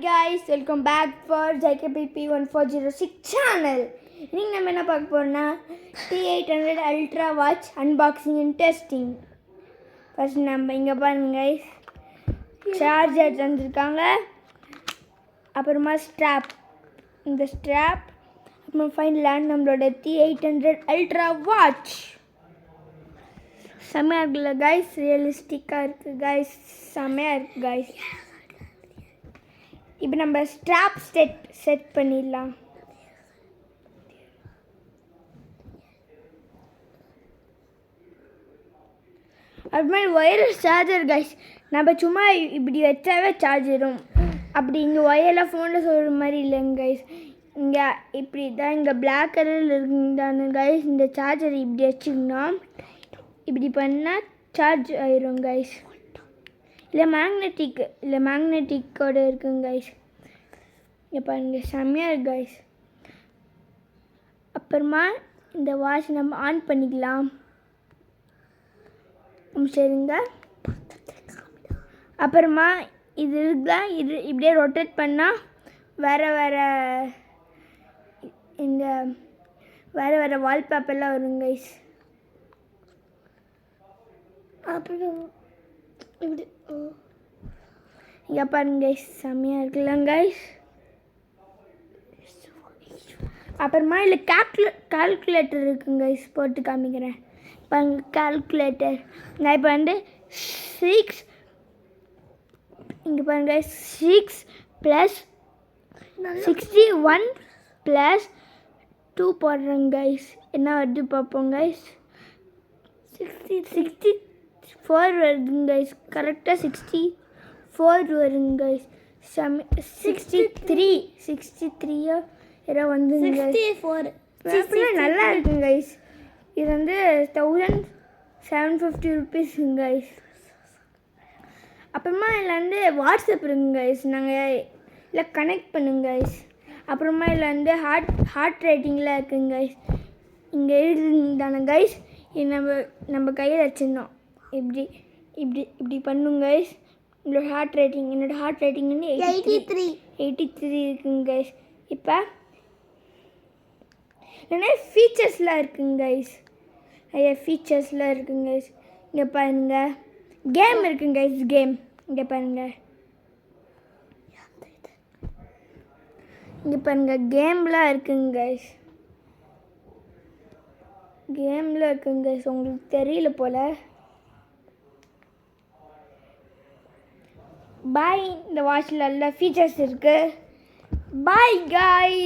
Guys, welcome back for JKPP1406 channel. இன்னைக்கு நம்ம என்ன பார்க்க போறோம்னா T800 Ultra watch unboxing and testing. First நம்ம இங்க பாருங்க guys. சார்ஜர் தந்திருக்காங்க. அப்புறமா ஸ்ட்ராப். இந்த ஸ்ட்ராப் அப்புறம் ஃபைனலா நம்மளோட T800 Ultra watch. செமையா இருக்குல்ல guys, ரியலிஸ்டிக்கா இருக்கு guys, செமையா இருக்கு guys. இப்போ நம்ம ஸ்ட்ராப் செட் பண்ணிடலாம். அப்புறமா ஒயர்லெஸ் சார்ஜர் கைஸ், நம்ம சும்மா இப்படி வச்சாவே சார்ஜ் வரும். அப்படி இங்கே ஒயர்லாம் ஃபோனில் சொல்கிற மாதிரி இல்லைங்க கைஸ். இங்கே இப்படி தான் இங்கே பிளாக் கலரில் இருக்குதானு கைஸ். இந்த சார்ஜர் இப்படி வச்சுக்கணும்னா இப்படி பண்ணால் சார்ஜ் ஆயிரும் கைஸ். இல்லை மேக்னெட்டிக்கோடு இருக்குங்க கைஸ். இங்கே பாருங்க, செம்மையாக இருக்கு கைஸ். அப்புறமா இந்த வாட்ச் நம்ம ஆன் பண்ணிக்கலாம். சரிங்க. அப்புறமா இது இருக்குதா, இது இப்படியே ரொட்டேட் பண்ணால் வேறு வால்பேப்பர்லாம் வரும் கைஸ். அப்புறம் இப்படி இங்கே பாருங்க கைஸ், செம்மையாக இருக்குல்ல கைஸ். அப்புறமா இல்லை கால்குலேட்டர் இருக்குங்க கைஸ், போட்டு காமிக்கிறேன் பாருங்க. கால்குலேட்டர் நான் இப்போ வந்து 6 இங்கே பாருங்க 6 + 61 + 2 போடுறேங்க கைஸ். என்ன வருது பார்ப்போம் கைஸ். 64 வருதுங்க கைஸ். கரெக்டாக 64 வருங்க கைஸ். 63 ஏதோ வந்துங்க 64 நல்லா இருக்குங்க கைஸ். இது வந்து 1750 ருபீஸுங்க கைஸ். அப்புறமா இதில் வந்து வாட்ஸ்அப் இருக்குங்க கைஸ், நாங்கள் இல்லை கனெக்ட் பண்ணுங்க கைஸ். அப்புறமா இதில் வந்து ஹார்ட் ரேட்டிங்லாம் இருக்குங்க கைஸ். இங்கே இருக்குதானே கைஸ், இது நம்ம கையில் வச்சுருந்தோம். இப்படி பண்ணுங்க கைஸ். என்னோட ஹார்ட் ரேட்டிங் வந்து 83 இருக்குங்க கைஸ். இப்போ நிறைய ஃபீச்சர்ஸ்லாம் இருக்குங்க கைஸ். இங்கே பாருங்க, கேம் இருக்குங்க கைஸ். இங்கே பாருங்க கேம்லாம் இருக்குங்க கைஸ். உங்களுக்கு தெரியல போல். பாய். இந்த வாட்சில் நல்ல ஃபீச்சர்ஸ் இருக்குது. Bye guys.